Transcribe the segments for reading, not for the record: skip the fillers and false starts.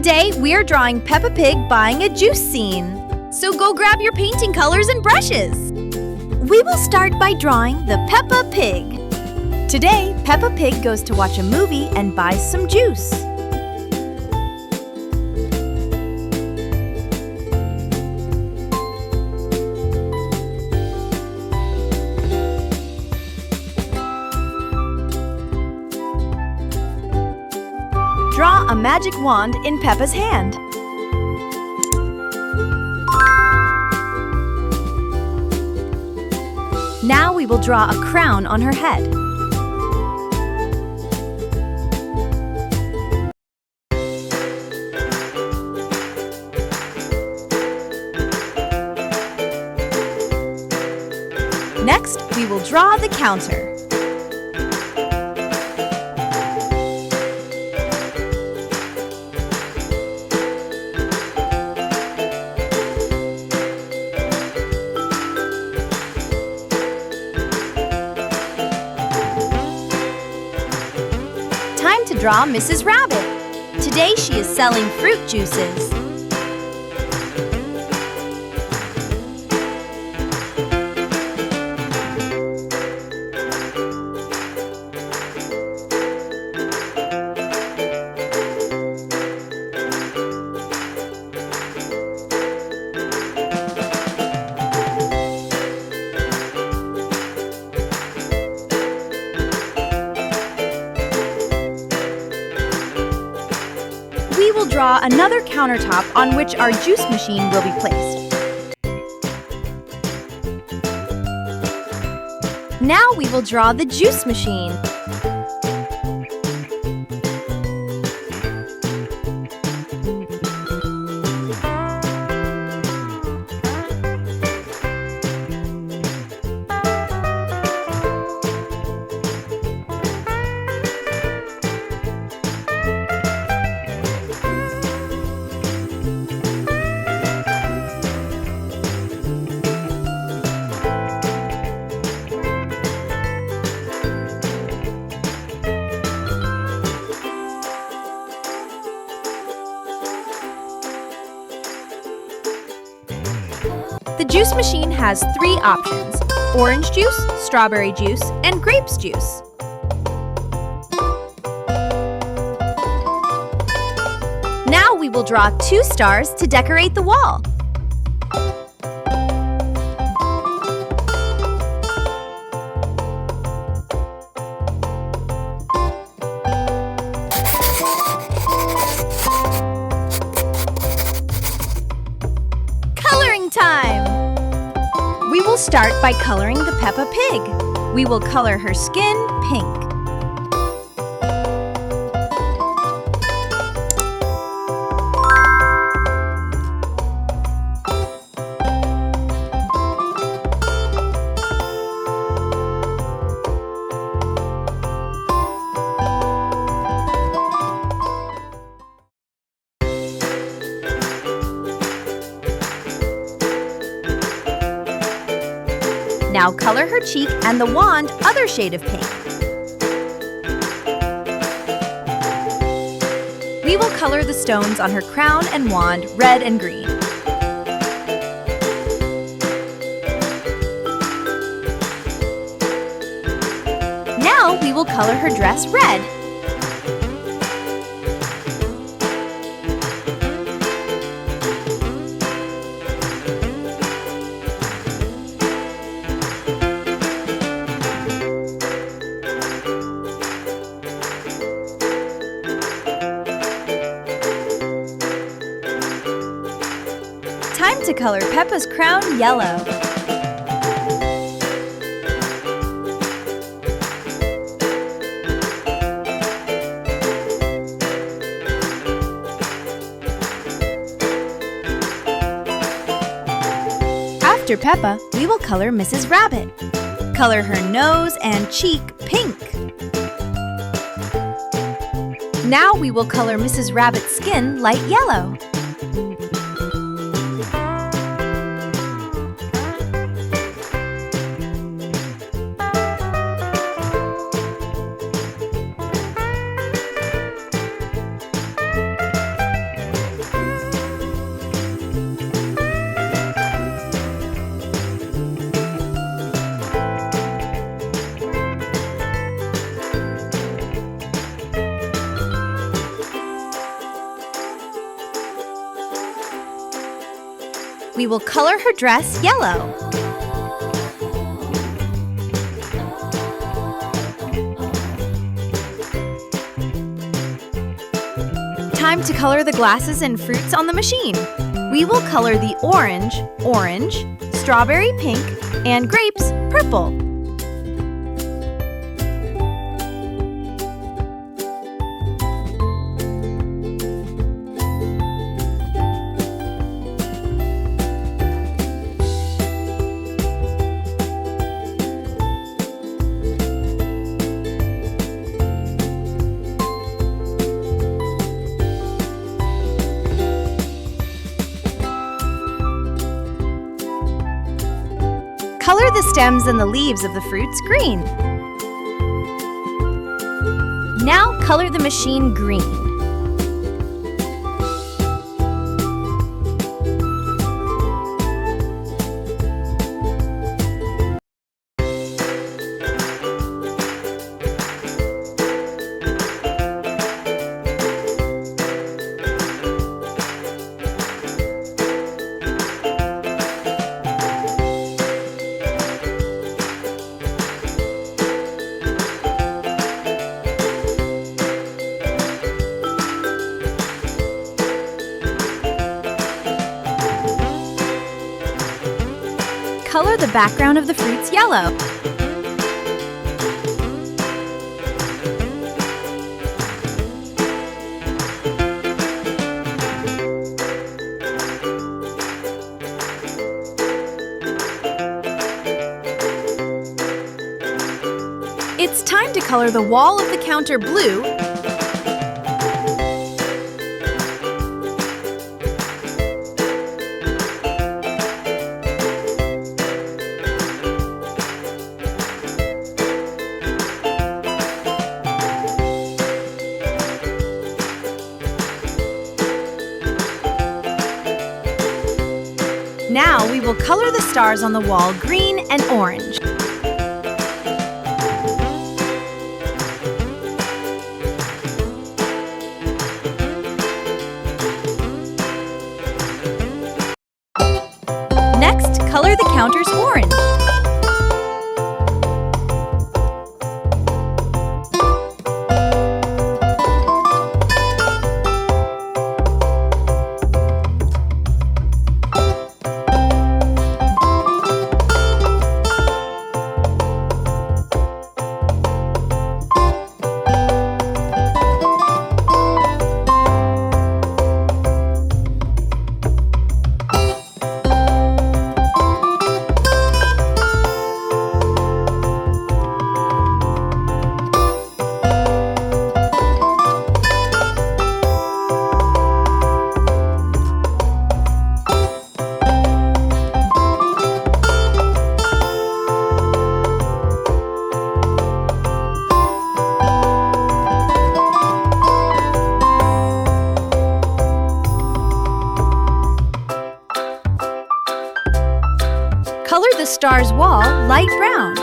Today, we're drawing Peppa Pig buying a juice scene. So go grab your painting colors and brushes. We will start by drawing the Peppa Pig. Today, Peppa Pig goes to watch a movie and buys some juice. Draw a magic wand in Peppa's hand. Now we will draw a crown on her head. Next, we will draw the counter. Time to draw Mrs. Rabbit. Today she is selling fruit juices. We will draw another countertop on which our juice machine will be placed. Now we will draw the juice machine. The juice machine has 3 options: orange juice, strawberry juice, and grapes juice. Now we will draw 2 stars to decorate the wall. Coloring time! We will start by coloring the Peppa Pig. We will color her skin pink. Now color her cheek and the wand other shade of pink. We will color the stones on her crown and wand red and green. Now we will color her dress red. Time to color Peppa's crown yellow. After Peppa, we will color Mrs. Rabbit. Color her nose and cheek pink. Now we will color Mrs. Rabbit's skin light yellow. We will color her dress yellow. Time to color the glasses and fruits on the machine. We will color the orange, orange, strawberry pink, and grapes purple. Color the stems and the leaves of the fruits green. Now color the machine green. Color the background of the fruits yellow. It's time to color the wall of the counter blue . Now we will color the stars on the wall green and orange. Next, color the counters orange. Color the star's wall light brown.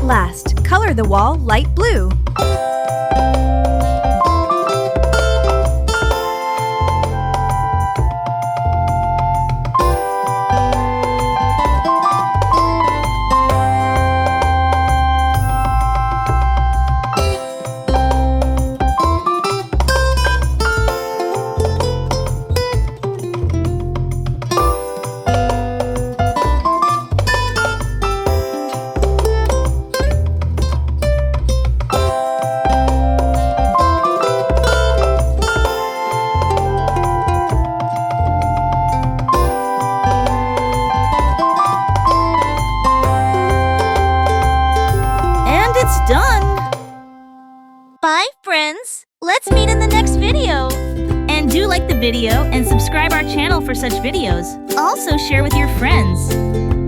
Last, color the wall light blue. video and subscribe our channel for such videos. Also share with your friends.